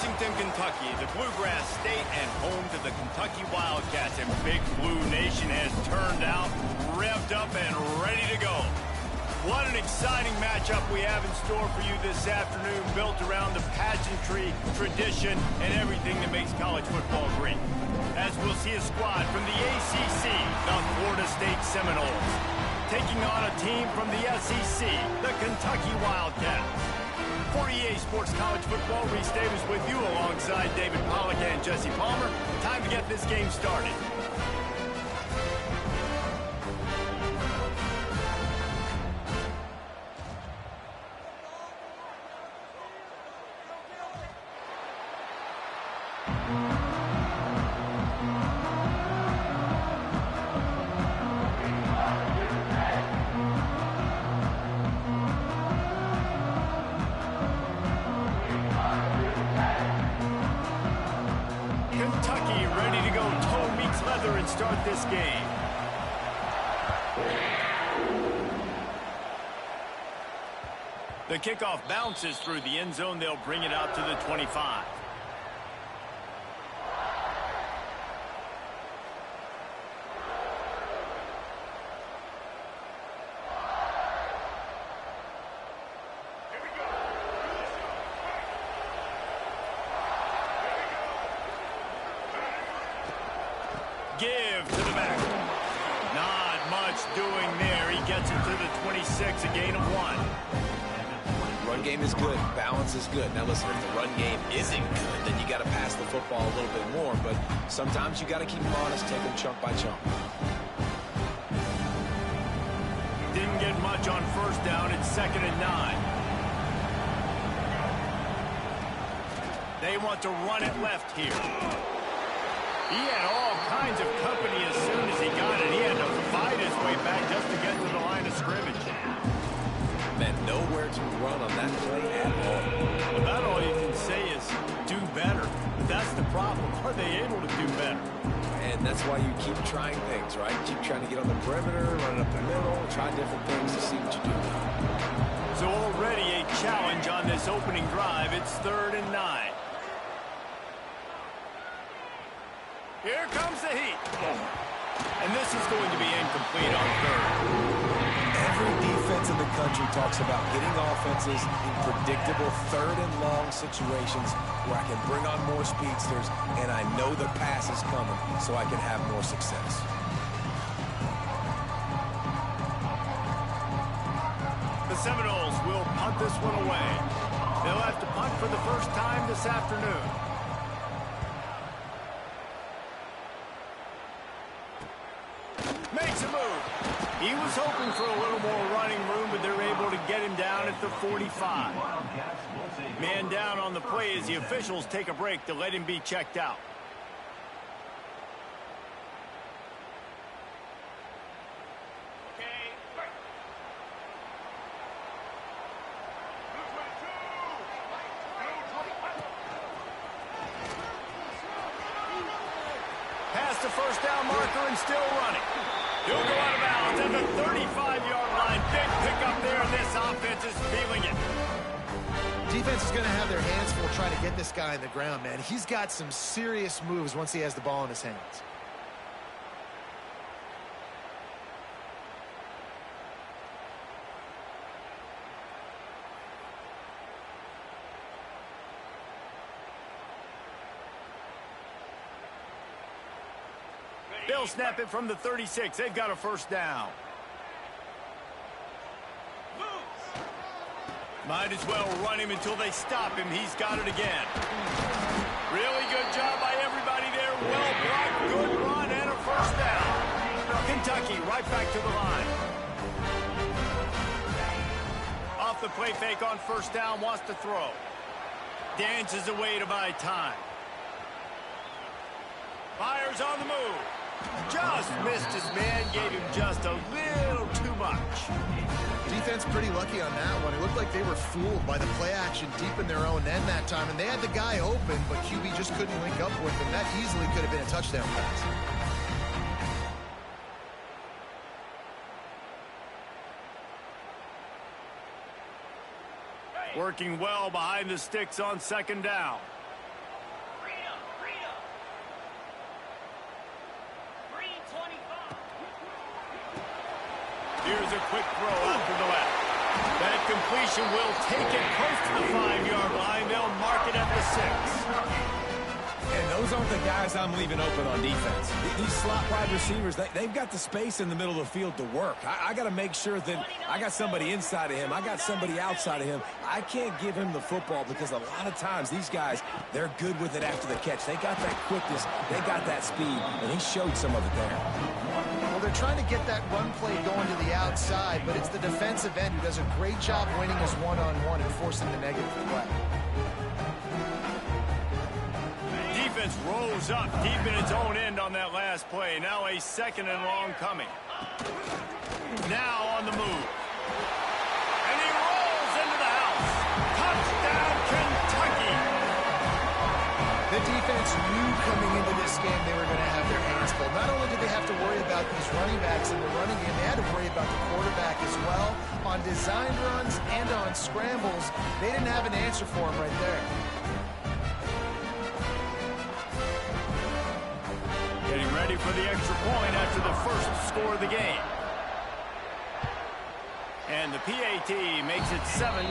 Lexington, Kentucky, the Bluegrass State and home to the Kentucky Wildcats. And Big Blue Nation has turned out, revved up, and ready to go. What an exciting matchup we have in store for you this afternoon, built around the pageantry, tradition, and everything that makes college football great. As we'll see a squad from the ACC, the Florida State Seminoles, taking on a team from the SEC, the Kentucky Wildcats. For EA Sports College Football, Reese Davis with you alongside David Pollack and Jesse Palmer. Time to get this game started. Kentucky ready to go toe meets leather and start this game. The kickoff bounces through the end zone. They'll bring it out to the 25. Give to the back. Not much doing there. He gets it to the 26, a gain of 1. Run game is good. Balance is good. Now listen, if the run game isn't good, then you got to pass the football a little bit more. But sometimes you got to keep them honest, take them chunk by chunk. Didn't get much on first down. It's 2nd and 9. They want to run it left here. He had all kinds of company as soon as he got it. He had to fight his way back just to get to the line of scrimmage. Man, nowhere to run on that play at all. About all you can say is do better. That's the problem. Are they able to do better? And that's why you keep trying things, right? Keep trying to get on the perimeter, run it up the middle, try different things to see what you do. So already a challenge on this opening drive. It's 3rd and 9. Here comes the heat. And this is going to be incomplete on 3rd. Every defense in the country talks about getting offenses in predictable 3rd and long situations where I can bring on more speedsters and I know the pass is coming so I can have more success. The Seminoles will punt this one away. They'll have to punt for the first time this afternoon. Makes a move. He was hoping for a little more running room, but they're able to get him down at the 45. Man down on the play as the officials take a break to let him be checked out. Past the first down marker and still running. He'll go out of bounds at the 35-yard line. Big pickup there, and this offense is feeling it. Defense is going to have their hands full trying to get this guy on the ground, man. He's got some serious moves once he has the ball in his hands. They'll snap it from the 36. They've got a first down. Might as well run him until they stop him. He's got it again. Really good job by everybody there. Well blocked, good run, and a first down. Kentucky right back to the line. Off the play fake on first down, wants to throw. Dances away to buy time. Fires on the move. Just missed his man, gave him just a little too much. Defense pretty lucky on that one. It looked like they were fooled by the play action deep in their own end that time, and they had the guy open, but QB just couldn't link up with him. That easily could have been a touchdown pass. Working well behind the sticks on second down. Here's a quick throw out to the left. That completion will take it close to the 5-yard line. They'll mark it at the 6. And those aren't the guys I'm leaving open on defense. These slot wide receivers, they've got the space in the middle of the field to work. I got to make sure that I got somebody inside of him. I got somebody outside of him. I can't give him the football because a lot of times these guys, they're good with it after the catch. They got that quickness. They got that speed, and he showed some of it there. Well, they're trying to get that run play going to the outside, but it's the defensive end who does a great job winning his one-on-one and forcing the negative play. Defense rose up deep in its own end on that last play. Now a 2nd and long coming. Now on the move. And he rolls into the house. Touchdown, Kentucky. The defense knew coming into this game they were going to have their hands full. Not only did they have to worry about these running backs in the running game, they had to worry about the quarterback as well. On designed runs and on scrambles, they didn't have an answer for him right there. Getting ready for the extra point after the first score of the game. And the PAT makes it 7-0.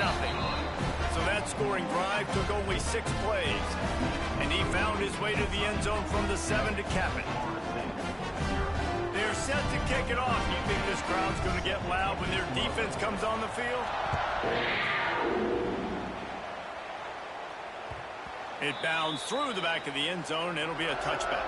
So that scoring drive took only 6 plays. And he found his way to the end zone from the 7 to cap it. They're set to kick it off. You think this crowd's going to get loud when their defense comes on the field? It bounds through the back of the end zone. It'll be a touchback.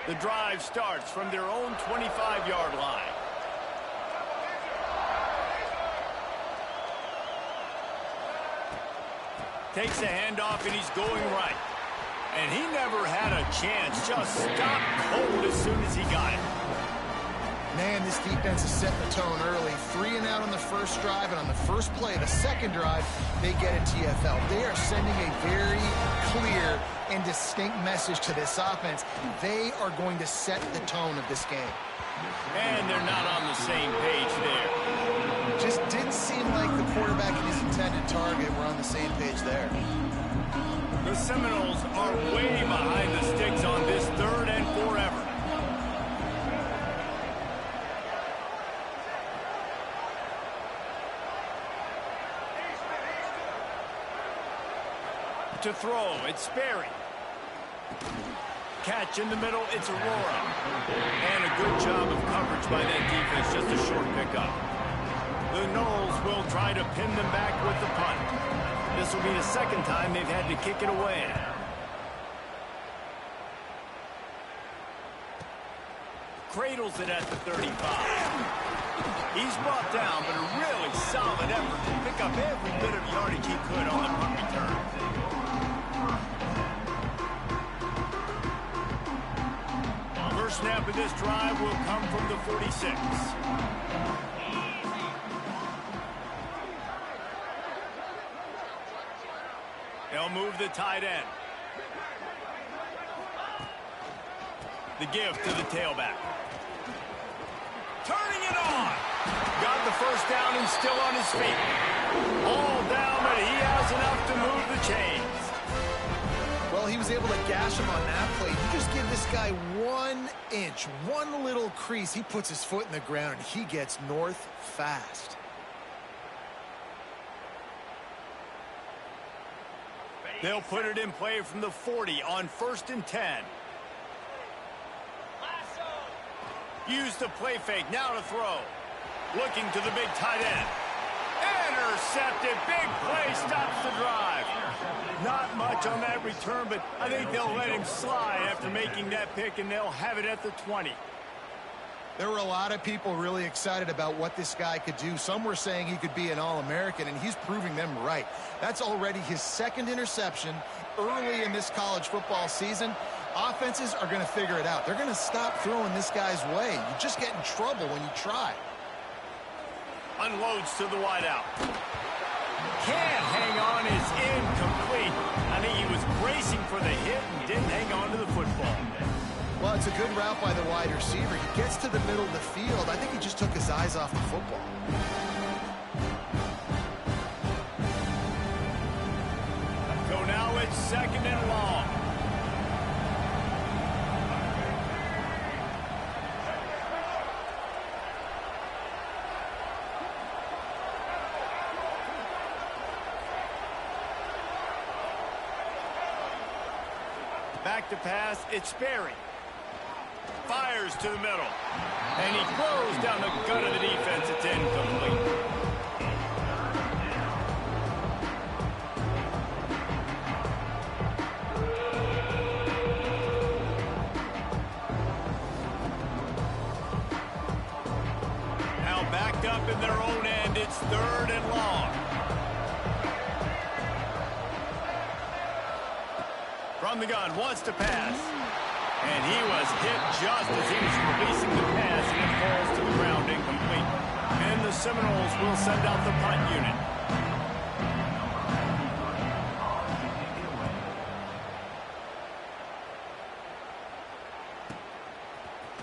The drive starts from their own 25-yard line. Takes a handoff, and he's going right. And he never had a chance. Just stopped cold as soon as he got it. Man, this defense is setting the tone early. 3 and out on the first drive, and on the first play of the second drive, they get a TFL. They are sending a very clear and distinct message to this offense. They are going to set the tone of this game. And they're not on the same page there. Just didn't seem like the quarterback and his intended target were on the same page there. The Seminoles are way behind the sticks on this 3rd and forever. To throw, it's Sperry. Catch in the middle, it's Aurora. And a good job of coverage by that defense, just a short pickup. The Noles will try to pin them back with the punt. This will be the 2nd time they've had to kick it away. Cradles it at the 35. He's brought down, but a really solid effort to pick up every bit of yardage he could on the punt return. First snap of this drive will come from the 46. They'll move the tight end. The give to the tailback. Turning it on. Got the first down and still on his feet. All down, but he has enough to move the chains. Well, he was able to gash him on that play. You just give this guy 1 inch, one little crease. He puts his foot in the ground, and he gets north fast. They'll put it in play from the 40 on 1st and 10. Use the play fake, now to throw. Looking to the big tight end. Intercepted, big play, stops the drive. Not much on that return, but I think they'll let him slide after making that pick, and they'll have it at the 20. There were a lot of people really excited about what this guy could do. Some were saying he could be an All-American, and he's proving them right. That's already his 2nd interception early in this college football season. Offenses are going to figure it out. They're going to stop throwing this guy's way. You just get in trouble when you try. Unloads to the wideout. Can't hang on, is incomplete. I think he was bracing for the hit and didn't hang on to the football. Well, it's a good route by the wide receiver. He gets to the middle of the field. I think he just took his eyes off the football. So now it's 2nd and long. Back to pass, it's Sperry. Fires to the middle. And he throws down the gut of the defense. It's incomplete. Now backed up in their own end, it's 3rd and long. From the gun, wants to pass. And he was hit just as he was releasing the pass, and it falls to the ground incomplete. And the Seminoles will send out the punt unit.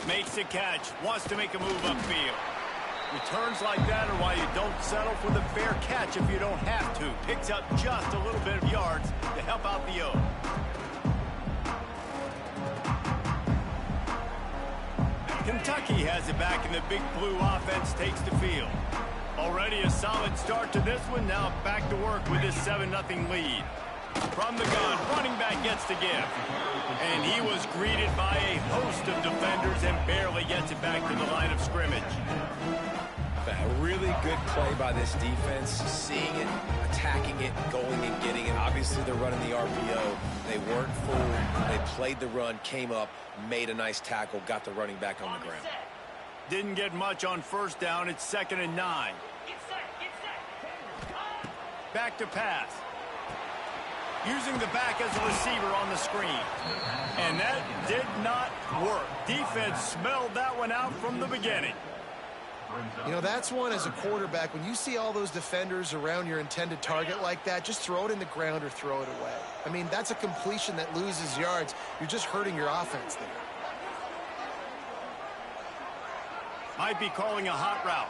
Makes the catch, wants to make a move upfield. Returns like that are why you don't settle for the fair catch if you don't have to. Picks up just a little bit of yards to help out the O. Kentucky has it back, and the Big Blue offense takes the field. Already a solid start to this one. Now back to work with this 7-0 lead. From the gun, running back gets the give. And he was greeted by a host of defenders and barely gets it back to the line of scrimmage. A really good play by this defense, seeing it, attacking it, going and getting it. Obviously, they're running the RPO. They weren't fooled. They played the run, came up, made a nice tackle, got the running back on the ground. Didn't get much on 1st down. It's 2nd and 9. Back to pass. Using the back as a receiver on the screen. And that did not work. Defense smelled that one out from the beginning. You know, that's one as a quarterback. When you see all those defenders around your intended target like that, just throw it in the ground or throw it away. I mean, that's a completion that loses yards. You're just hurting your offense there. Might be calling a hot route.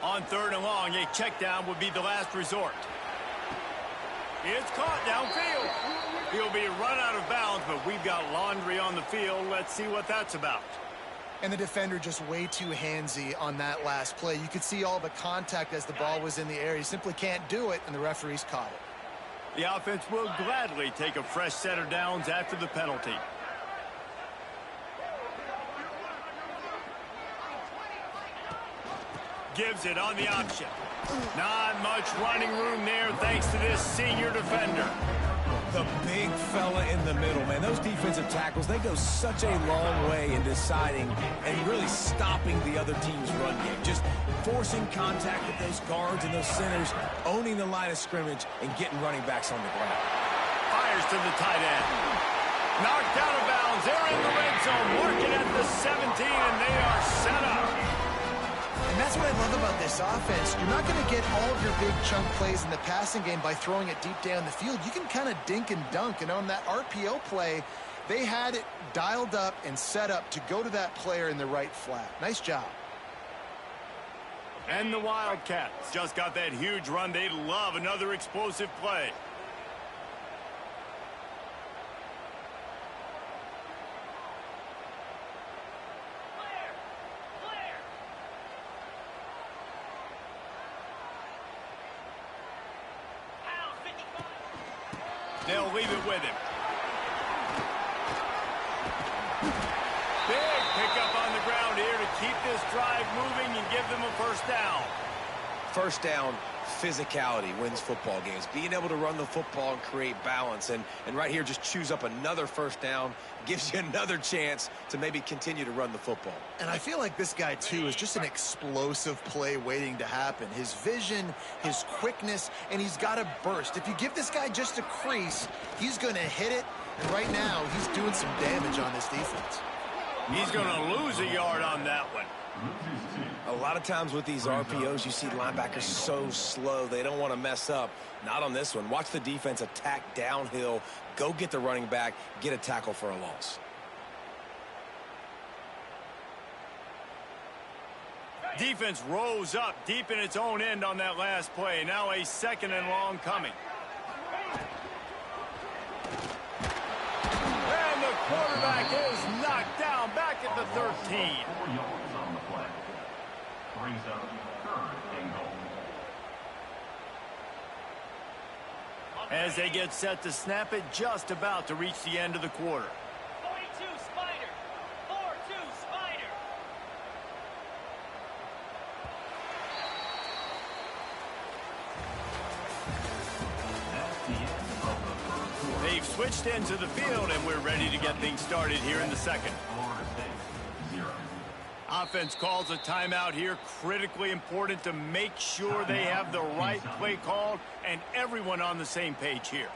On 3rd and long, a check down would be the last resort. It's caught downfield. He'll be run out of bounds, but we've got laundry on the field. Let's see what that's about. And the defender just way too handsy on that last play. You could see all the contact as the ball was in the air. He simply can't do it, and the referees caught it. The offense will gladly take a fresh set of downs after the penalty. Gives it on the option. Not much running room there thanks to this senior defender. The big fella in the middle, man. Those defensive tackles, they go such a long way in deciding and really stopping the other team's run game. Just forcing contact with those guards and those centers, owning the line of scrimmage, and getting running backs on the ground. Fires to the tight end. Knocked out of bounds. They're in the red zone, working at the 17, and they are set up. And that's what I love about this offense. You're not going to get all of your big chunk plays in the passing game by throwing it deep down the field. You can kind of dink and dunk. And on that RPO play, they had it dialed up and set up to go to that player in the right flat. Nice job. And the Wildcats just got that huge run. They love another explosive play. They'll leave it with him. Big pickup on the ground here to keep this drive moving and give them a 1st down. 1st down, physicality wins football games. Being able to run the football and create balance. And right here, just choose up another 1st down. Gives you another chance to maybe continue to run the football. And I feel like this guy, too, is just an explosive play waiting to happen. His vision, his quickness, and he's got a burst. If you give this guy just a crease, he's going to hit it. And right now, he's doing some damage on this defense. He's going to lose a yard on that one. A lot of times with these RPOs, you see linebackers so slow, they don't want to mess up. Not on this one. Watch the defense attack downhill, go get the running back, get a tackle for a loss. Defense rose up deep in its own end on that last play. Now a second and long coming. And the quarterback is knocked down back at the 13. Brings up third and goal. As they get set to snap it, just about to reach the end of the quarter. 42 Spider. 4-2 Spider. They've switched into the field, and we're ready to get things started here in the second. Offense calls a timeout here. Critically important to make sure they have the right play called and everyone on the same page here.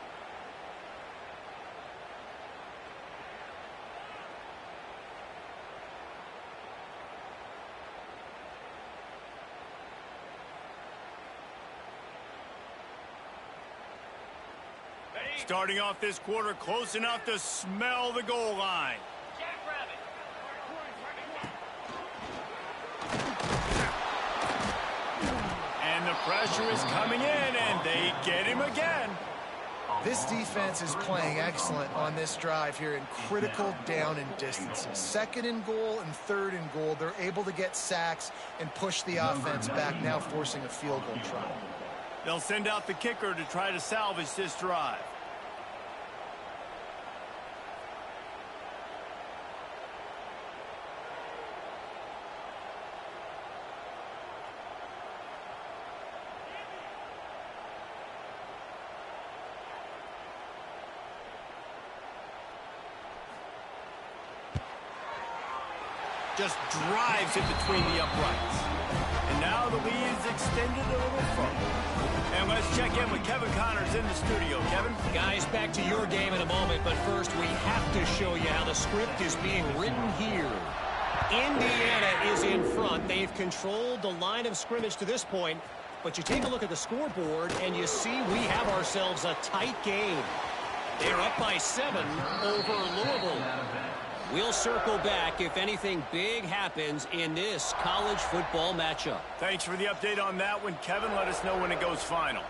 Starting off this quarter close enough to smell the goal line. And the pressure is coming in, and they get him again. This defense is playing excellent on this drive here in critical down and distances. Second and goal and third and goal. They're able to get sacks and push the offense back, now forcing a field goal try. They'll send out the kicker to try to salvage this drive. Just drives it between the uprights. And now the lead is extended a little further. And let's check in with Kevin Connors in the studio. Kevin? Guys, back to your game in a moment, but first we have to show you how the script is being written here. Indiana is in front. They've controlled the line of scrimmage to this point, but you take a look at the scoreboard and you see we have ourselves a tight game. They're up by 7 over Louisville. We'll circle back if anything big happens in this college football matchup. Thanks for the update on that one, Kevin. Let us know when it goes final.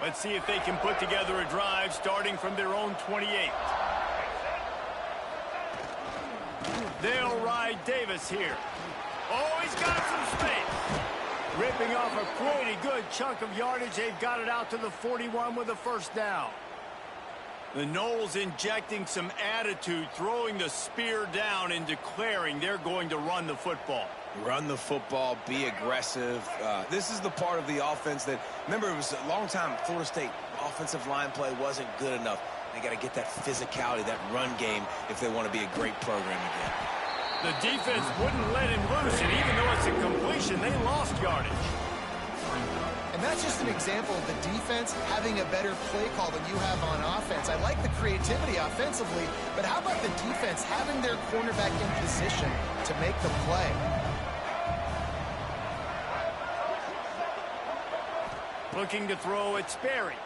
Let's see if they can put together a drive starting from their own 28. They'll ride Davis here. Oh, he's got some space. Ripping off a pretty good chunk of yardage. They've got it out to the 41 with a first down. The Noles injecting some attitude, throwing the spear down and declaring they're going to run the football. Run the football, be aggressive. This is the part of the offense that, remember, it was a long time Florida State offensive line play wasn't good enough. They got to get that physicality, that run game, if they want to be a great program again. The defense wouldn't let him loose, and even though it's a completion, they lost yardage. And that's just an example of the defense having a better play call than you have on offense. I like the creativity offensively, but how about the defense having their cornerback in position to make the play? Looking to throw at Sperry.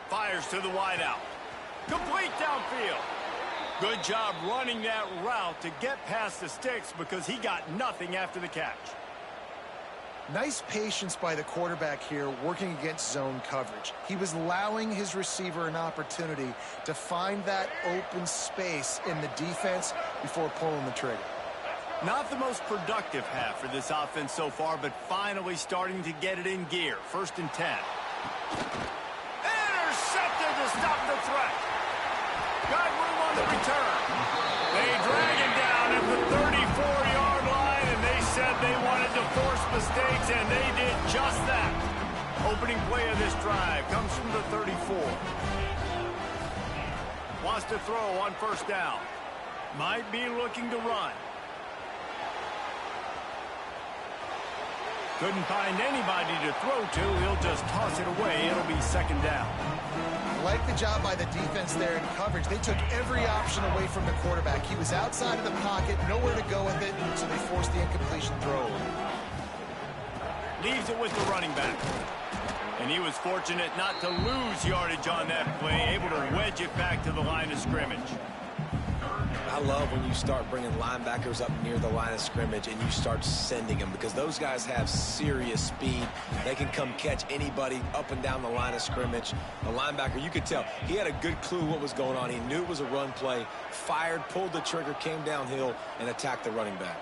Fires to the wideout. Complete downfield. Good job running that route to get past the sticks because he got nothing after the catch. Nice patience by the quarterback here working against zone coverage. He was allowing his receiver an opportunity to find that open space in the defense before pulling the trigger. Not the most productive half for this offense so far, but finally starting to get it in gear. 1st and 10. Intercepted to stop the threat. Got room on the return. They drag him down at the 34-yard line, and they said they wanted to force mistakes, and they did just that. Opening play of this drive comes from the 34. Wants to throw on 1st down. Might be looking to run. Couldn't find anybody to throw to. He'll just toss it away. It'll be second down. I like the job by the defense there in coverage. They took every option away from the quarterback. He was outside of the pocket, nowhere to go with it, so they forced the incompletion throw. Leaves it with the running back. And he was fortunate not to lose yardage on that play, able to wedge it back to the line of scrimmage. I love when you start bringing linebackers up near the line of scrimmage and you start sending them, because those guys have serious speed. They can come catch anybody up and down the line of scrimmage. The linebacker, you could tell, he had a good clue what was going on. He knew it was a run play, fired, pulled the trigger, came downhill, and attacked the running back.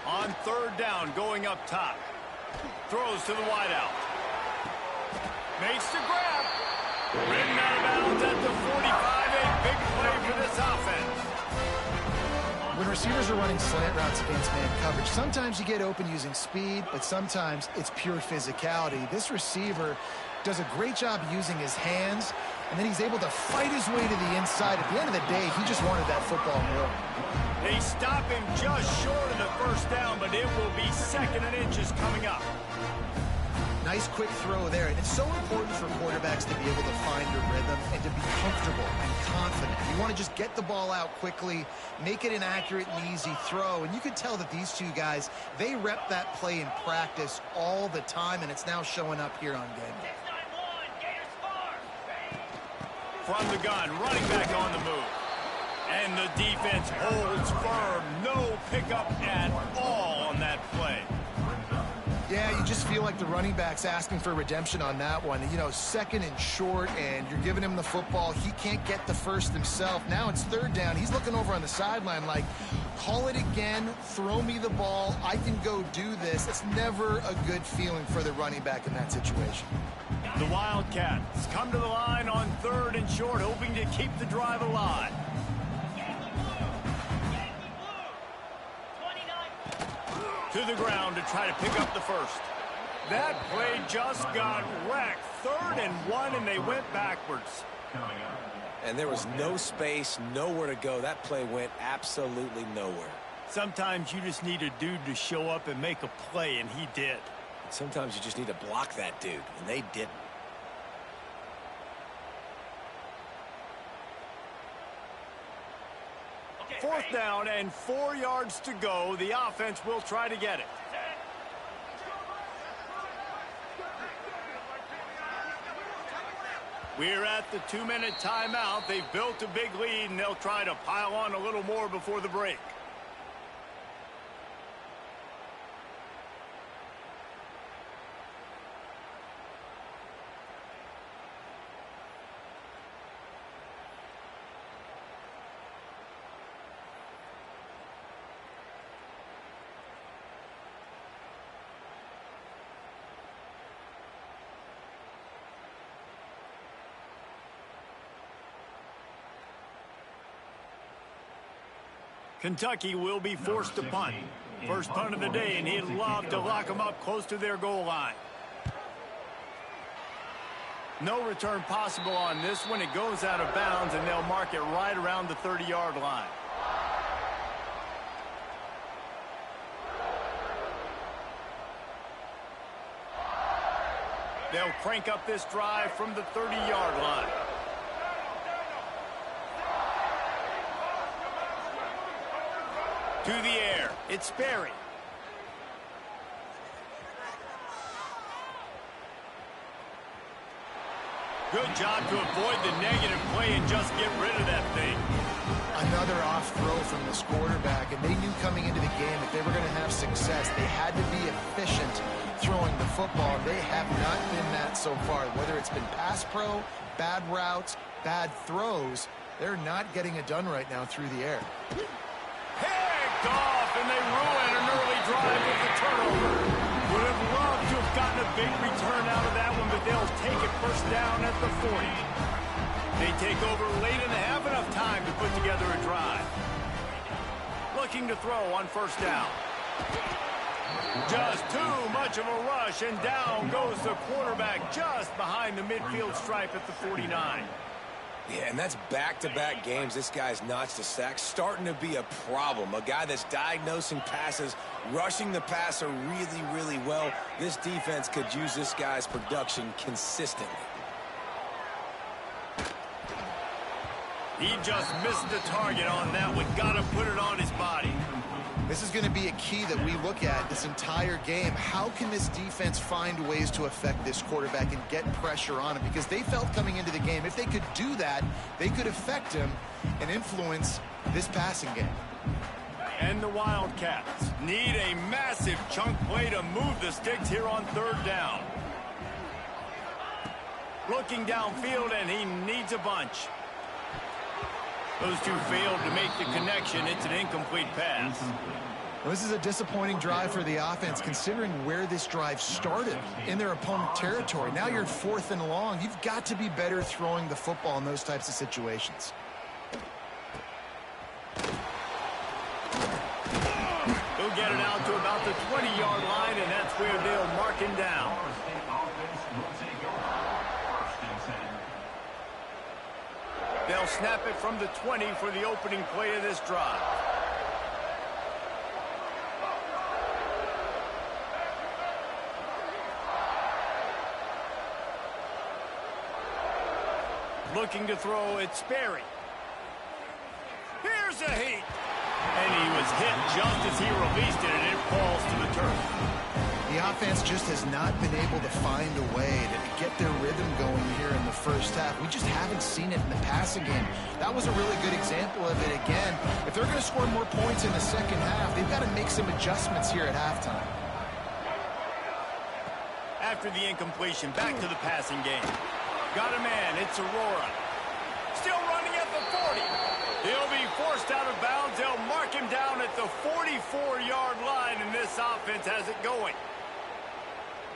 On third down, going up top. Throws to the wideout. Makes the grab. Ridden out of bounds at the 45. A big play for this offense. When receivers are running slant routes against man coverage, sometimes you get open using speed, but sometimes it's pure physicality. This receiver does a great job using his hands, and then he's able to fight his way to the inside. At the end of the day, he just wanted that football more. They stop him just short of the first down, but it will be second and inches coming up. Nice quick throw there, and it's so important for quarterbacks to be able to find a rhythm and to be comfortable and confident. You want to just get the ball out quickly, make it an accurate and easy throw, and you can tell that these two guys, they rep that play in practice all the time, and it's now showing up here on game day. From the gun, running back on the move. And the defense holds firm. No pickup at all on that play. Yeah, you just feel like the running back's asking for redemption on that one. You know, second and short, and you're giving him the football. He can't get the first himself. Now it's third down. He's looking over on the sideline like, call it again, throw me the ball, I can go do this. It's never a good feeling for the running back in that situation. The Wildcats come to the line on third and short, hoping to keep the drive alive. To the ground to try to pick up the first. That play just got wrecked. 3rd and 1, and they went backwards. And there was no space, nowhere to go. That play went absolutely nowhere. Sometimes you just need a dude to show up and make a play, and he did. Sometimes you just need to block that dude, and they didn't. Fourth down and 4 yards to go. The offense will try to get it. We're at the 2-minute timeout. They've built a big lead, and they'll try to pile on a little more before the break. Kentucky will be forced to punt. First punt of the day, and he'd love to lock them up close to their goal line. No return possible on this one. It goes out of bounds, and they'll mark it right around the 30-yard line. They'll crank up this drive from the 30-yard line. To the air, it's Sperry. Good job to avoid the negative play and just get rid of that thing. Another off throw from this quarterback, and they knew coming into the game if they were going to have success, they had to be efficient throwing the football. They have not been that so far. Whether it's been pass pro, bad routes, bad throws, they're not getting it done right now through the air. Picked off, and they ruin an early drive with the turnover. Would have loved to have gotten a big return out of that one, but they'll take it first down at the 40. They take over late in the half, enough time to put together a drive. Looking to throw on first down. Just too much of a rush, and down goes the quarterback just behind the midfield stripe at the 49. Yeah, and that's back-to-back games. This guy's notched a sack, starting to be a problem. A guy that's diagnosing passes rushing the passer really, really well. This defense could use this guy's production consistently. He just missed the target on that one. Got to put it on his body. This is going to be a key that we look at this entire game. How can this defense find ways to affect this quarterback and get pressure on him? Because they felt coming into the game, if they could do that, they could affect him and influence this passing game. And the Wildcats need a massive chunk play to move the sticks here on third down. Looking downfield, and he needs a bunch. Those two failed to make the connection. It's an incomplete pass. Well, this is a disappointing drive for the offense, considering where this drive started in their opponent territory. Now you're 4th and long. You've got to be better throwing the football in those types of situations. He'll get it out to about the 20-yard line, and that's where they'll mark him down. They'll snap it from the 20 for the opening play of this drive. Looking to throw, it's Sperry. Here's a heat. And he was hit just as he released it, and it falls to the turf. The offense just has not been able to find a way to get their rhythm going here in the first half. We just haven't seen it in the passing game. That was a really good example of it again. If they're going to score more points in the second half, they've got to make some adjustments here at halftime. After the incompletion, back to the passing game. Got a man, it's Aurora. Still running at the 40. He'll be forced out of bounds. They'll mark him down at the 44-yard line, and this offense has it going.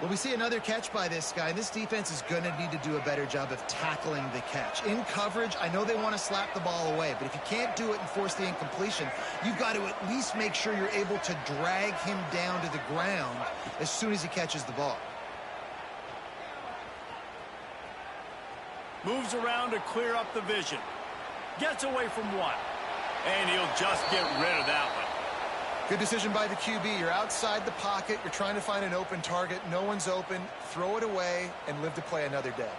Well, we see another catch by this guy. This defense is going to need to do a better job of tackling the catch. In coverage, I know they want to slap the ball away, but if you can't do it and force the incompletion, you've got to at least make sure you're able to drag him down to the ground as soon as he catches the ball. Moves around to clear up the vision. Gets away from one. And he'll just get rid of that one. Good decision by the QB. You're outside the pocket. You're trying to find an open target. No one's open. Throw it away and live to play another day.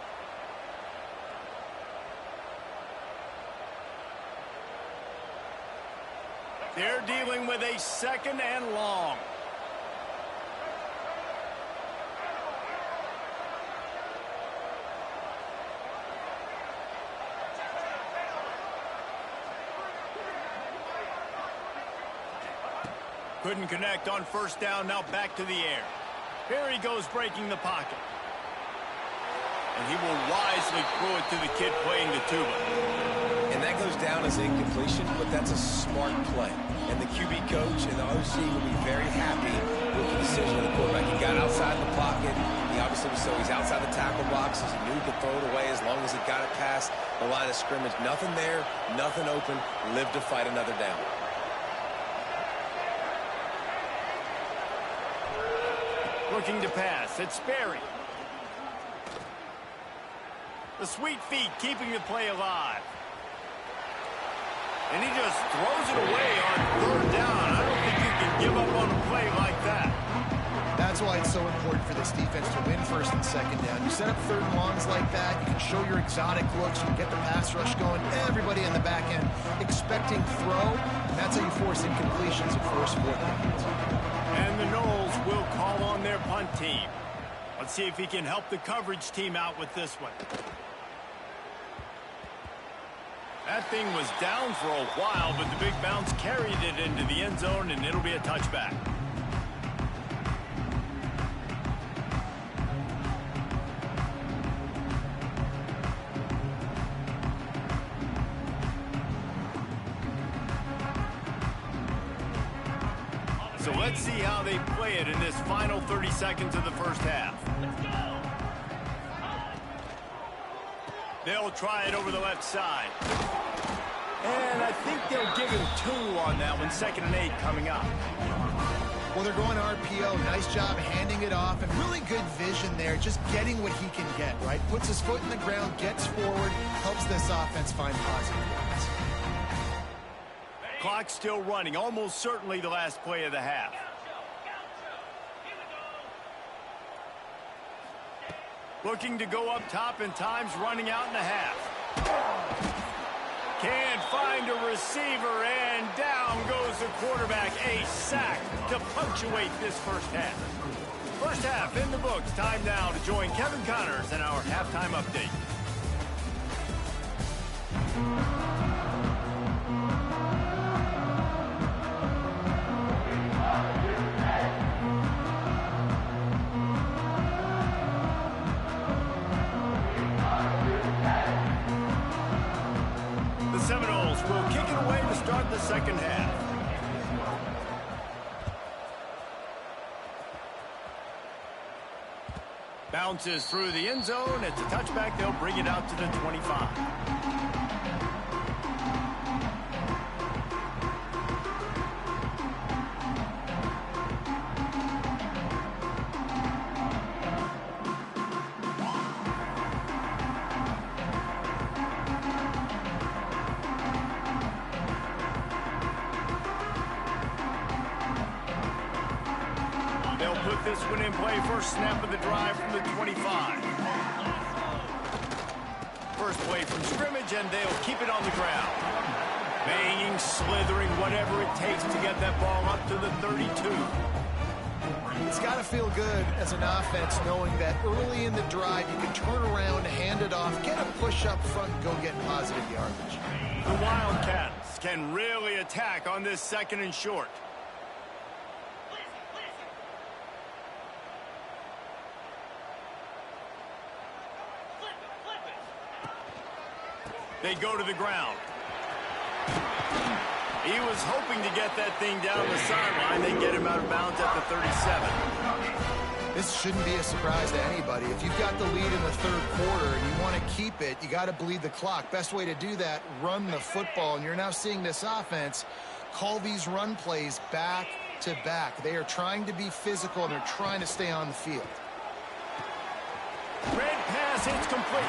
They're dealing with a 2nd and long. Couldn't connect on first down. Now back to the air. Here he goes, breaking the pocket. And he will wisely throw it to the kid playing the tuba. And that goes down as incompletion, but that's a smart play. And the QB coach and the OC will be very happy with the decision of the quarterback. He got outside the pocket. He obviously was so he's outside the tackle boxes. He knew he could throw it away as long as he got it past the line of scrimmage. Nothing there, nothing open. Live to fight another down. Looking to pass. It's Sperry. The sweet feet keeping the play alive. And he just throws it away on third down. I don't think you can give up on a play like that. That's why it's so important for this defense to win 1st and 2nd down. You set up 3rd and longs like that. You can show your exotic looks. You can get the pass rush going. Everybody in the back end expecting throw. And that's how you force incompletions and force 4th downs. And the Knowles will call on their punt team. Let's see if he can help the coverage team out with this one. That thing was down for a while, but the big bounce carried it into the end zone, and it'll be a touchback. So let's see how they play it in this final 30 seconds of the first half. They'll try it over the left side. And I think they'll give him 2 on that one. 2nd and 8 coming up. Well, they're going RPO. Nice job handing it off, and really good vision there, just getting what he can get, right? Puts his foot in the ground, gets forward, helps this offense find positive points. Clock still running, almost certainly the last play of the half. Looking to go up top, and time's running out in the half. Can't find a receiver, and down goes the quarterback. A sack to punctuate this first half. First half in the books. Time now to join Kevin Connors in our halftime update. The Seminoles will kick it away to start the second half. Bounces through the end zone. It's a touchback. They'll bring it out to the 25. They'll put this one in play. First snap of the drive from the 25. First play from scrimmage, and they'll keep it on the ground. Banging, slithering, whatever it takes to get that ball up to the 32. It's got to feel good as an offense knowing that early in the drive you can turn around, hand it off, get a push up front, and go get positive yardage. The Wildcats can really attack on this second and short. They go to the ground. He was hoping to get that thing down the sideline. They get him out of bounds at the 37. This shouldn't be a surprise to anybody. If you've got the lead in the third quarter and you want to keep it, you got to bleed the clock. Best way to do that, run the football. And you're now seeing this offense call these run plays back to back. They are trying to be physical, and they're trying to stay on the field. Red pass, it's complete.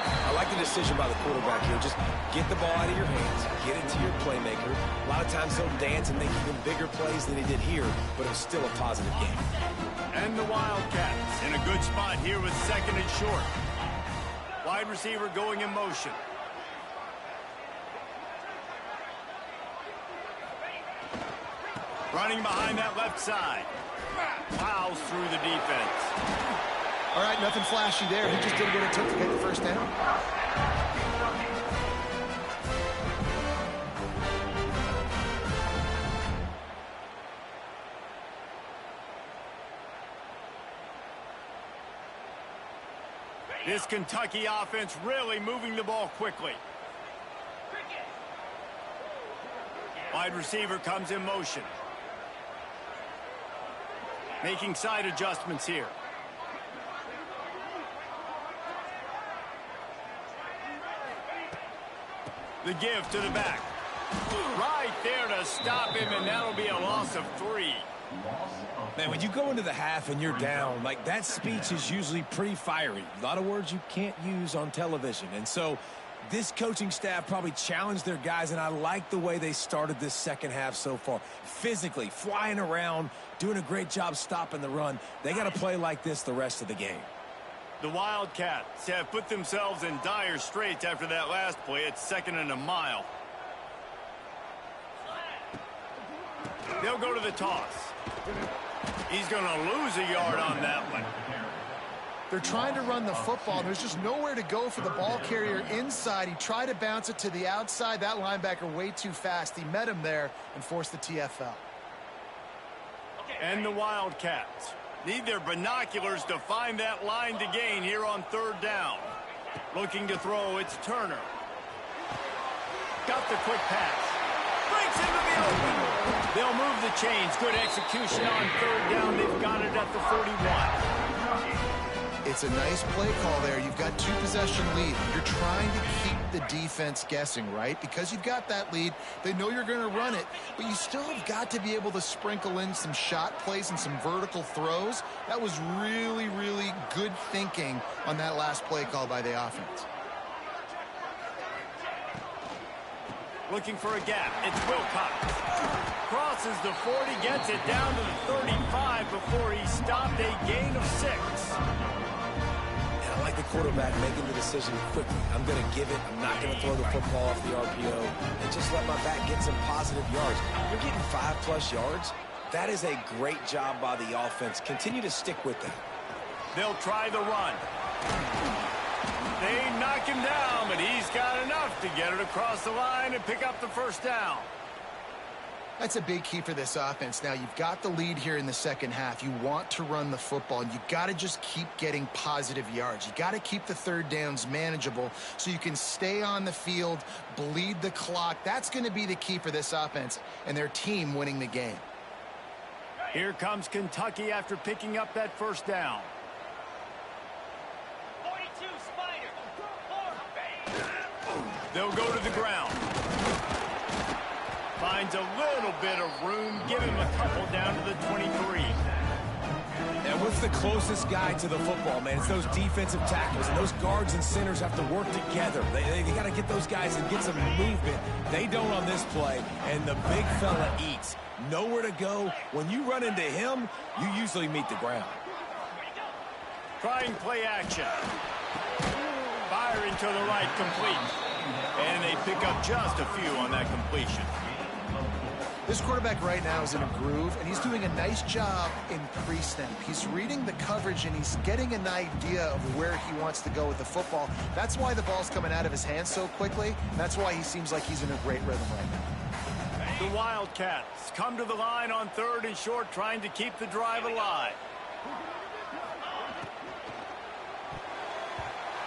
I like the decision by the quarterback here. Just get the ball out of your hands, get it to your playmaker. A lot of times he'll dance and make even bigger plays than he did here, but it was still a positive game. And the Wildcats in a good spot here with second and short. Wide receiver going in motion. Running behind that left side. Plows through the defense. All right, nothing flashy there. He just did what it took to get the first down. This Kentucky offense really moving the ball quickly. Wide receiver comes in motion. Making side adjustments here. The give to the back. Right there to stop him, and that'll be a loss of 3. Man, when you go into the half and you're down, like, that speech is usually pretty fiery. A lot of words you can't use on television. And so this coaching staff probably challenged their guys, and I like the way they started this second half so far. Physically, flying around, doing a great job stopping the run. They got to play like this the rest of the game. The Wildcats have put themselves in dire straits after that last play. It's second and a mile. They'll go to the toss. He's going to lose a yard on that one. They're trying to run the football. There's just nowhere to go for the ball carrier inside. He tried to bounce it to the outside. That linebacker way too fast. He met him there and forced the TFL. And the Wildcats need their binoculars to find that line to gain here on third down. Looking to throw, it's Turner. Got the quick pass. Breaks into the open. They'll move the chains. Good execution on third down. They've got it at the 41. It's a nice play call there. You've got 2-possession lead. You're trying to keep the defense guessing, right? Because you've got that lead. They know you're going to run it, but you still have got to be able to sprinkle in some shot plays and some vertical throws. That was really, really good thinking on that last play call by the offense. Looking for a gap. It's Wilcox. Crosses the 40, gets it down to the 35 before he stopped. A gain of 6. quarterback making the decision quickly. I'm going to give it. I'm not going to throw the football off the RPO and just let my back get some positive yards. You're getting 5+ yards. That is a great job by the offense. Continue to stick with that. They'll try the run. They knock him down, but he's got enough to get it across the line and pick up the first down. That's a big key for this offense. Now, you've got the lead here in the second half. You want to run the football, and you got to just keep getting positive yards. You got to keep the third downs manageable so you can stay on the field, bleed the clock. That's going to be the key for this offense and their team winning the game. Here comes Kentucky after picking up that first down. 42 Spider. They'll go to the ground. Finds a little bit of room. Give him a couple down to the 23. And what's the closest guy to the football, man? It's those defensive tackles, and those guards and centers have to work together. They got to get those guys and get some movement. They don't on this play, and the big fella eats. Nowhere to go. When you run into him, you usually meet the ground. Trying play action. Firing to the right, complete. And they pick up just a few on that completion. This quarterback right now is in a groove, and he's doing a nice job in pre-snap. He's reading the coverage, and he's getting an idea of where he wants to go with the football. That's why the ball's coming out of his hands so quickly, and that's why he seems like he's in a great rhythm right now. The Wildcats come to the line on 3rd and short, trying to keep the drive alive.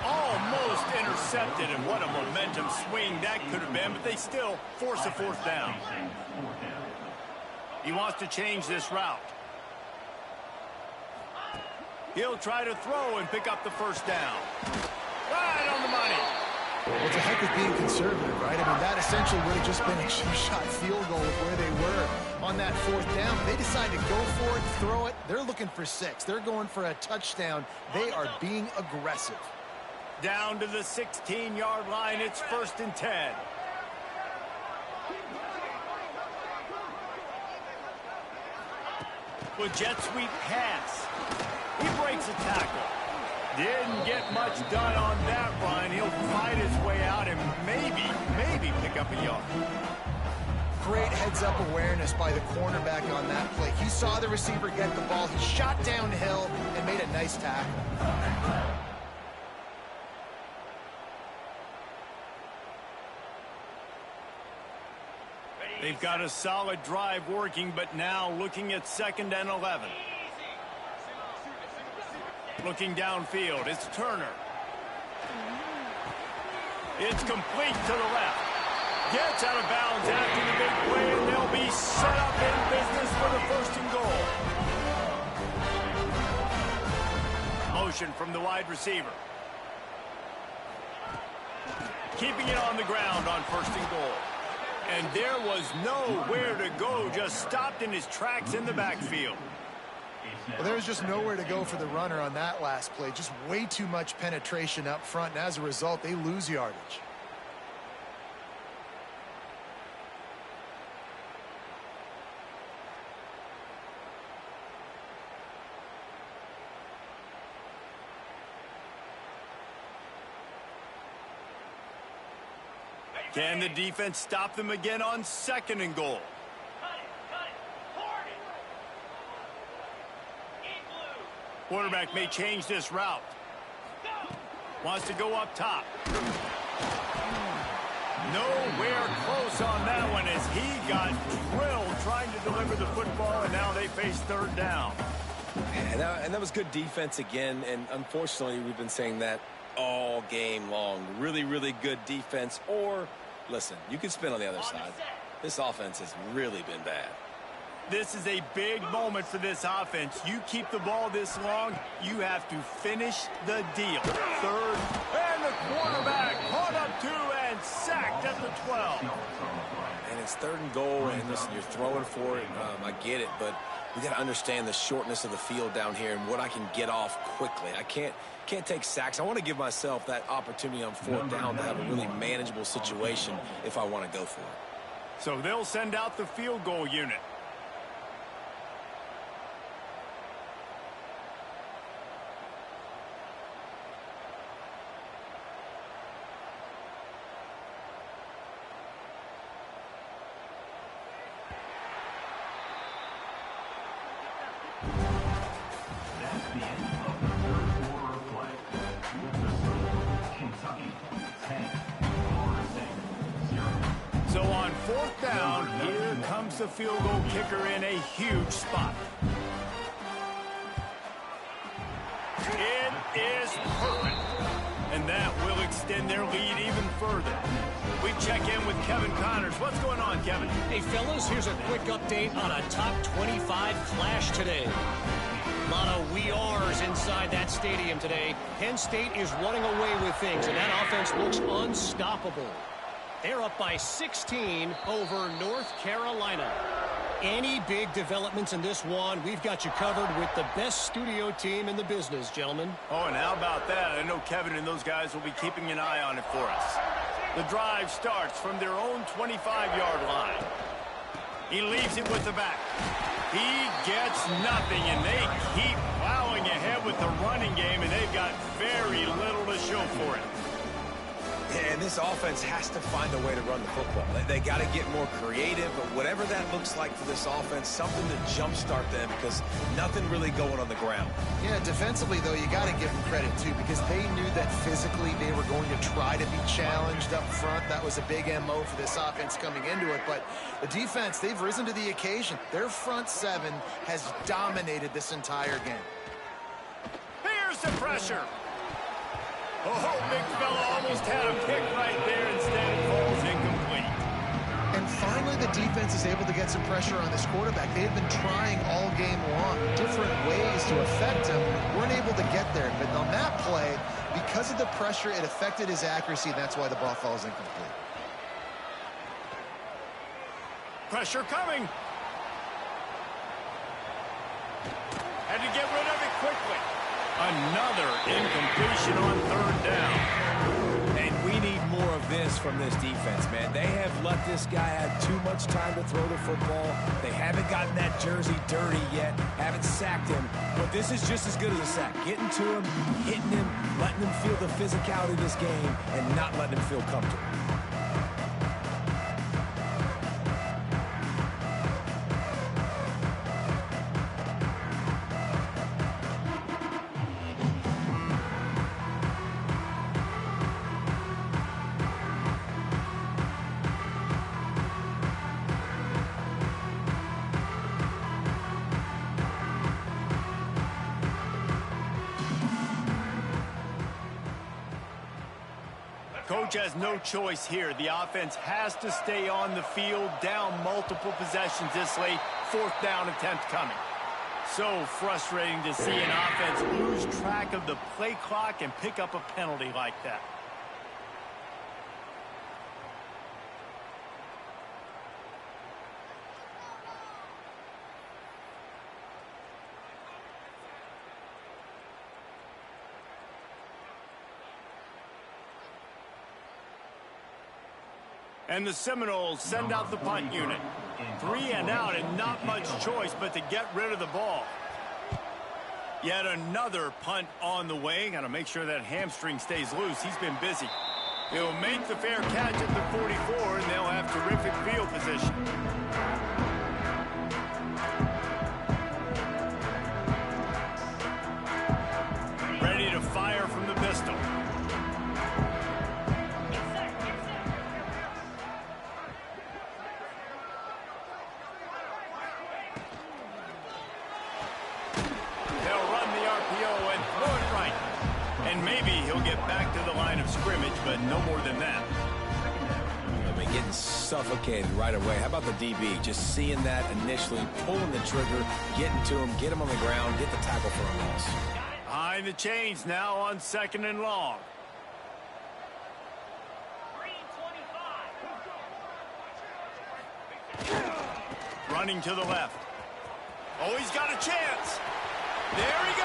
Almost intercepted, and what a momentum swing that could have been, but they still force a 4th down. He wants to change this route. He'll try to throw and pick up the first down. Right on the money. Well, it's a heck of being conservative, right? I mean, that essentially would have just been a two-shot field goal of where they were on that 4th down. They decide to go for it, throw it. They're looking for 6. They're going for a touchdown. They are being aggressive. Down to the 16-yard line. It's 1st and 10. With jet sweep pass. He breaks a tackle. Didn't get much done on that run. He'll fight his way out and maybe pick up a yard. Great heads-up awareness by the cornerback on that play. He saw the receiver get the ball. He shot downhill and made a nice tackle. They've got a solid drive working, but now looking at 2nd and 11. Looking downfield, it's Turner. It's complete to the left. Gets out of bounds after the big play, and they'll be set up in business for the 1st and goal. Motion from the wide receiver. Keeping it on the ground on 1st and goal. And there was nowhere to go, just stopped in his tracks in the backfield. Well, there was just nowhere to go for the runner on that last play. Just way too much penetration up front, and as a result, they lose yardage. Can the defense stop them again on 2nd and goal? Quarterback may change this route. Wants to go up top. Nowhere close on that one as he got drilled trying to deliver the football, and now they face 3rd down. And that was good defense again, and unfortunately we've been saying that all game long. Really, really good defense. Or, listen, you can spin on the other side. This offense has really been bad. This is a big moment for this offense. You keep the ball this long, you have to finish the deal. 3rd, and the quarterback caught up 2 and sacked at the 12. And it's 3rd and goal, and listen, you're throwing for it. I get it, but we got to understand the shortness of the field down here and what I can get off quickly. I can't take sacks. I want to give myself that opportunity on 4th down to have a really manageable situation if I want to go for it. So they'll send out the field goal unit. So on 4th down, here comes the field goal kicker in a huge spot. It is perfect. And that will extend their lead even further. We check in with Kevin Connors. What's going on, Kevin? Hey, fellas, here's a quick update on a top 25 clash today. A lot of we ares inside that stadium today. Penn State is running away with things, and that offense looks unstoppable. They're up by 16 over North Carolina. Any big developments in this one, we've got you covered with the best studio team in the business, gentlemen. Oh, and how about that? I know Kevin and those guys will be keeping an eye on it for us. The drive starts from their own 25-yard line. He leaves it with the back. He gets nothing, and they keep plowing ahead with the running game, and they've got very little to show for it. And this offense has to find a way to run the football. They got to get more creative, but whatever that looks like for this offense, something to jumpstart them because nothing really going on the ground. Yeah, defensively, though, you got to give them credit, too, because they knew that physically they were going to try to be challenged up front. That was a big MO for this offense coming into it. But the defense, they've risen to the occasion. Their front seven has dominated this entire game. Here's the pressure. Oh, big fella almost had him picked right there. Instead, it falls incomplete. And finally, the defense is able to get some pressure on this quarterback. They've been trying all game long, different ways to affect him. Weren't able to get there. But on that play, because of the pressure, it affected his accuracy. That's why the ball falls incomplete. Pressure coming. Had to get rid of it quickly. Another incompletion on 3rd down. And we need more of this from this defense, man. They have let this guy have too much time to throw the football. They haven't gotten that jersey dirty yet, haven't sacked him. But this is just as good as a sack. Getting to him, hitting him, letting him feel the physicality of this game, and not letting him feel comfortable. Coach has no choice here. The offense has to stay on the field, down multiple possessions this late. 4th down attempt coming. So frustrating to see an offense lose track of the play clock and pick up a penalty like that. And the Seminoles send out the punt unit. 3 and out and not much choice but to get rid of the ball. Yet another punt on the way. Got to make sure that hamstring stays loose. He's been busy. He'll make the fair catch at the 44, and they'll have terrific field position. Ready to fire from the pistol. And maybe he'll get back to the line of scrimmage, but no more than that. I mean, getting suffocated right away. How about the DB? Just seeing that initially, pulling the trigger, getting to him, get him on the ground, get the tackle for a loss. Behind the chains now on 2nd and long. Running to the left. Oh, he's got a chance. There he goes.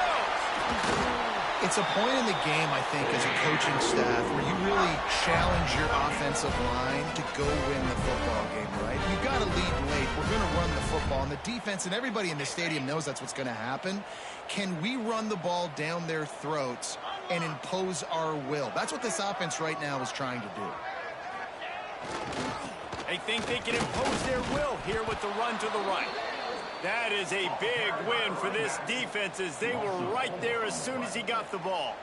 It's a point in the game, I think, as a coaching staff where you really challenge your offensive line to go win the football game, right? You've got to lead late. We're going to run the football. And the defense and everybody in the stadium knows that's what's going to happen. Can we run the ball down their throats and impose our will? That's what this offense right now is trying to do. They think they can impose their will here with the run to the right. That is a big win for this defense as they were right there as soon as he got the ball.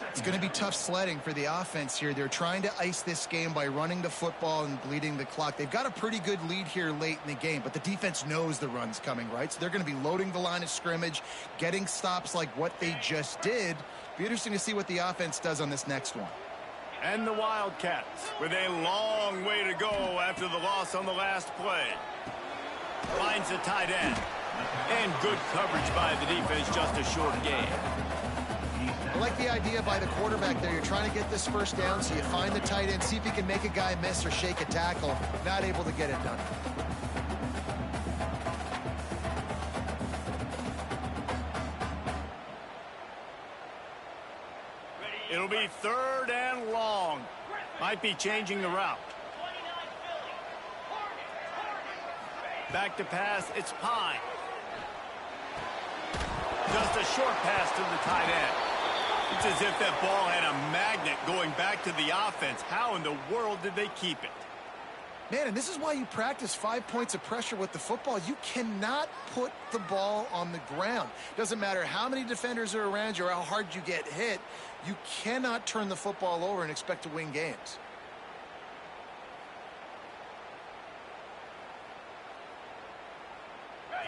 It's going to be tough sledding for the offense here. They're trying to ice this game by running the football and bleeding the clock. They've got a pretty good lead here late in the game, but the defense knows the run's coming, right? So they're going to be loading the line of scrimmage, getting stops like what they just did. Be interesting to see what the offense does on this next one. And the Wildcats with a long way to go after the loss on the last play. Finds the tight end. And good coverage by the defense, just a short game. I like the idea by the quarterback there. You're trying to get this first down, so you find the tight end, see if he can make a guy miss or shake a tackle. Not able to get it done. It'll be 3rd and long. Might be changing the route. Back to pass, it's Pine. Just a short pass to the tight end. It's as if that ball had a magnet going back to the offense. How in the world did they keep it? Man, and this is why you practice 5 points of pressure with the football. You cannot put the ball on the ground. Doesn't matter how many defenders are around you or how hard you get hit. You cannot turn the football over and expect to win games.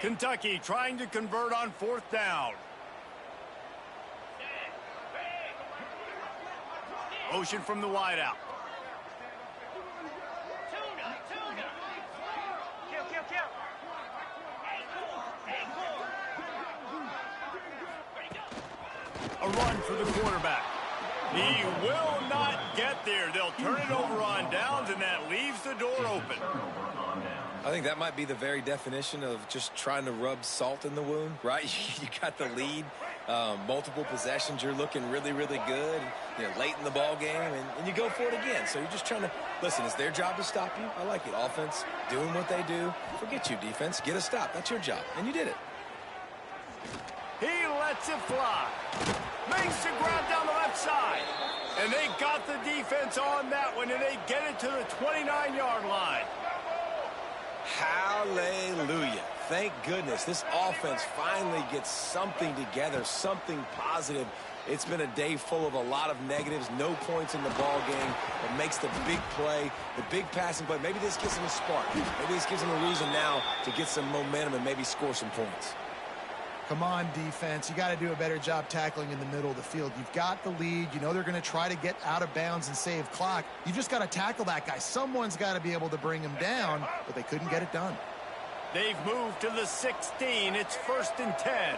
Kentucky trying to convert on 4th down. Motion from the wideout. A run for the quarterback. He will not get there. They'll turn it over on downs, and that leaves the door open. I think that might be the very definition of just trying to rub salt in the wound, right? You got the lead, multiple possessions. You're looking really, really good, late in the ball game, and you go for it again. So you're just trying to, listen, it's their job to stop you. I like it. Offense, doing what they do. Forget you, defense. Get a stop. That's your job, and you did it. He lets it fly. Makes the grab down the left side. And they got the defense on that one, and they get it to the 29-yard line. Hallelujah. Thank goodness this offense finally gets something together, something positive. It's been a day full of a lot of negatives, no points in the ball game. It makes the big play, the big passing play. Maybe this gives them a spark. Maybe this gives them a reason now to get some momentum and maybe score some points. Come on, defense. You got to do a better job tackling in the middle of the field. You've got the lead. You know they're going to try to get out of bounds and save clock. You just got to tackle that guy. Someone's got to be able to bring him down, but they couldn't get it done. They've moved to the 16. It's 1st and 10.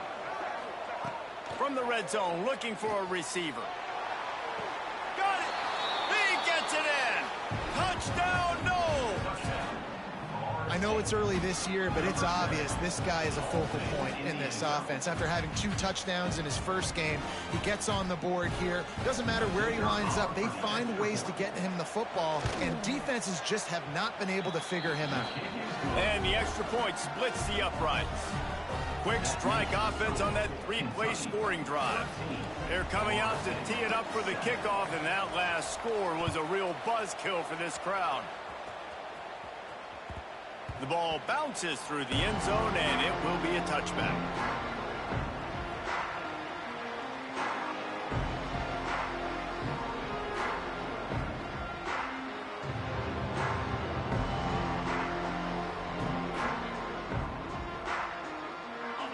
From the red zone, looking for a receiver. Got it! He gets it in! Touchdown, no! I know it's early this year, but it's obvious this guy is a focal point in this offense. After having 2 touchdowns in his first game, he gets on the board here. Doesn't matter where he lines up, they find ways to get him the football, and defenses just have not been able to figure him out. And the extra point splits the uprights. Quick strike offense on that 3-play scoring drive. They're coming out to tee it up for the kickoff, and that last score was a real buzzkill for this crowd. The ball bounces through the end zone, and it will be a touchback.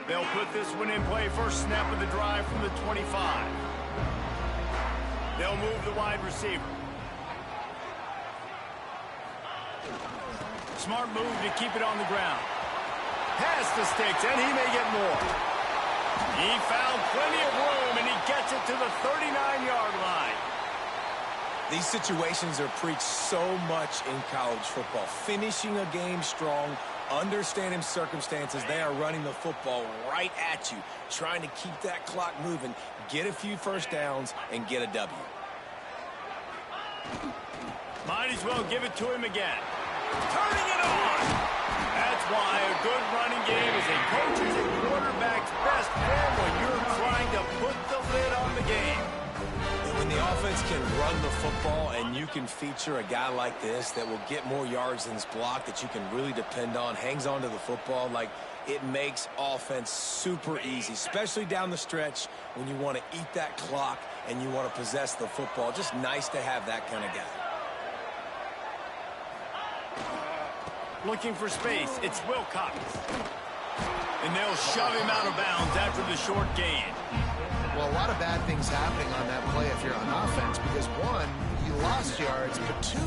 They'll put this one in play. First snap of the drive from the 25. They'll move the wide receiver. Smart move to keep it on the ground. Past the sticks, and he may get more. He found plenty of room, and he gets it to the 39-yard line. These situations are preached so much in college football. Finishing a game strong, understanding circumstances. They are running the football right at you, trying to keep that clock moving, get a few first downs, and get a W. Might as well give it to him again. Turning it on. That's why a good running game is a coach's and quarterback's best friend when you're trying to put the lid on the game. And when the offense can run the football and you can feature a guy like this that will get more yards than his block that you can really depend on, hangs on to the football, like it makes offense super easy, especially down the stretch when you want to eat that clock and you want to possess the football. Just nice to have that kind of guy. Looking for space, it's Wilcox. And they'll shove him out of bounds after the short gain. Well, a lot of bad things happening on that play if you're on offense because, one, you lost yards, but two,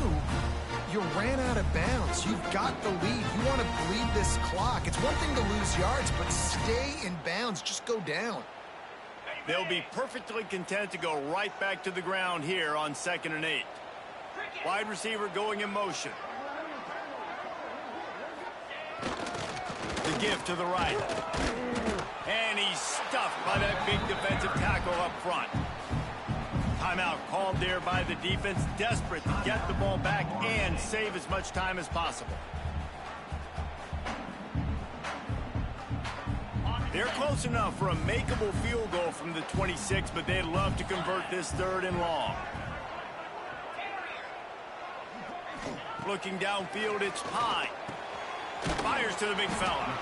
you ran out of bounds. You've got the lead. You want to bleed this clock. It's one thing to lose yards, but stay in bounds. Just go down. They'll be perfectly content to go right back to the ground here on 2nd and 8. Wide receiver going in motion. The give to the right. And he's stuffed by that big defensive tackle up front. Timeout called there by the defense, desperate to get the ball back and save as much time as possible. They're close enough for a makeable field goal from the 26, but they'd love to convert this 3rd and long. Looking downfield, it's Pine. Fires to the big fella.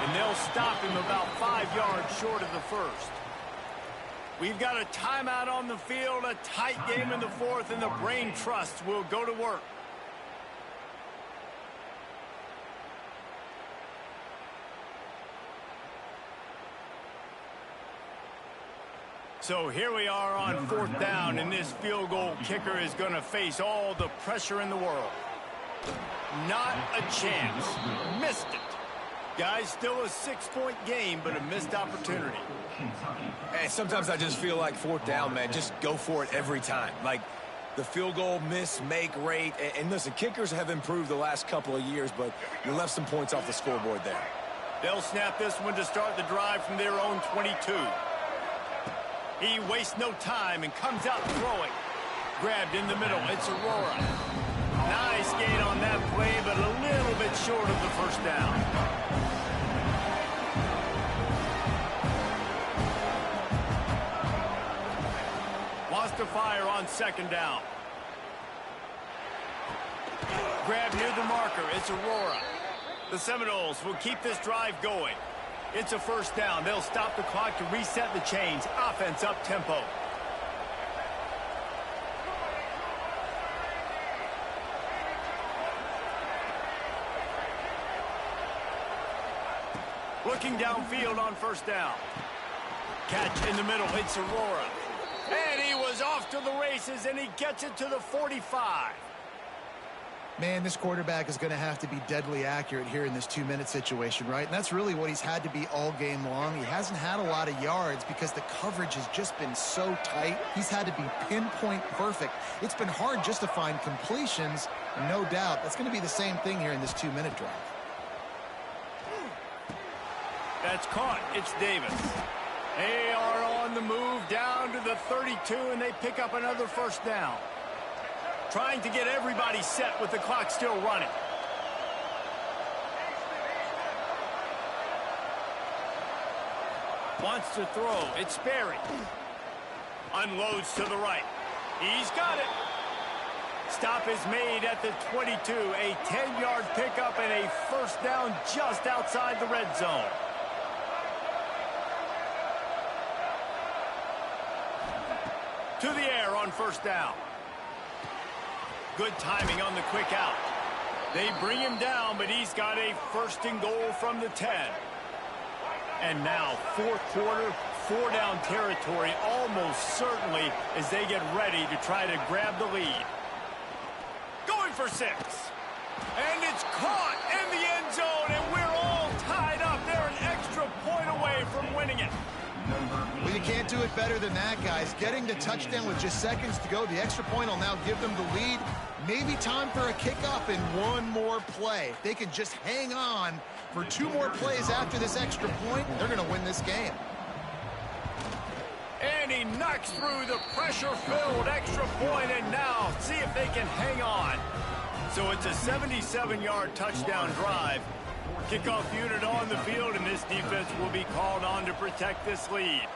And they'll stop him about 5 yards short of the first. We've got a timeout on the field, a tight game in the 4th, and the brain trust will go to work. So here we are on 4th down, and this field goal kicker is going to face all the pressure in the world. Not a chance. Missed it. Guys, still a 6-point game, but a missed opportunity. Hey, sometimes I just feel like 4th down, man, just go for it every time. Like the field goal miss-make rate. And listen, kickers have improved the last couple of years, but you left some points off the scoreboard there. They'll snap this one to start the drive from their own 22. He wastes no time and comes out throwing. Grabbed in the middle. It's Aurora. Nice gain on that play, but a little bit short of the 1st down. Wants to fire on 2nd down. Grab near the marker. It's Aurora. The Seminoles will keep this drive going. It's a 1st down. They'll stop the clock to reset the chains. Offense up tempo. Looking downfield on 1st down. Catch in the middle. It's Aurora. And he was off to the races, and he gets it to the 45. Man, this quarterback is going to have to be deadly accurate here in this 2-minute situation, right? And that's really what he's had to be all game long. He hasn't had a lot of yards because the coverage has just been so tight. He's had to be pinpoint perfect. It's been hard just to find completions, no doubt. That's going to be the same thing here in this 2-minute drive. That's caught. It's Davis. They are on the move down to the 32, and they pick up another 1st down. Trying to get everybody set with the clock still running. Wants to throw. It's Sperry. Unloads to the right. He's got it. Stop is made at the 22. A 10-yard pickup and a 1st down just outside the red zone. To the air on 1st down. Good timing on the quick out. They bring him down, but he's got a 1st and goal from the 10. And now, 4th quarter, 4-down territory almost certainly as they get ready to try to grab the lead. Going for 6. And it's caught in the end zone, and we're all tied up. They're an extra point away from winning it. Well, you can't do it better than that, guys. Getting the touchdown with just seconds to go, the extra point will now give them the lead. Maybe time for a kickoff and one more play. If they can just hang on for 2 more plays after this extra point, they're going to win this game. And he knocks through the pressure-filled extra point, and now see if they can hang on. So it's a 77-yard touchdown drive. Kickoff unit on the field, and this defense will be called on to protect this lead.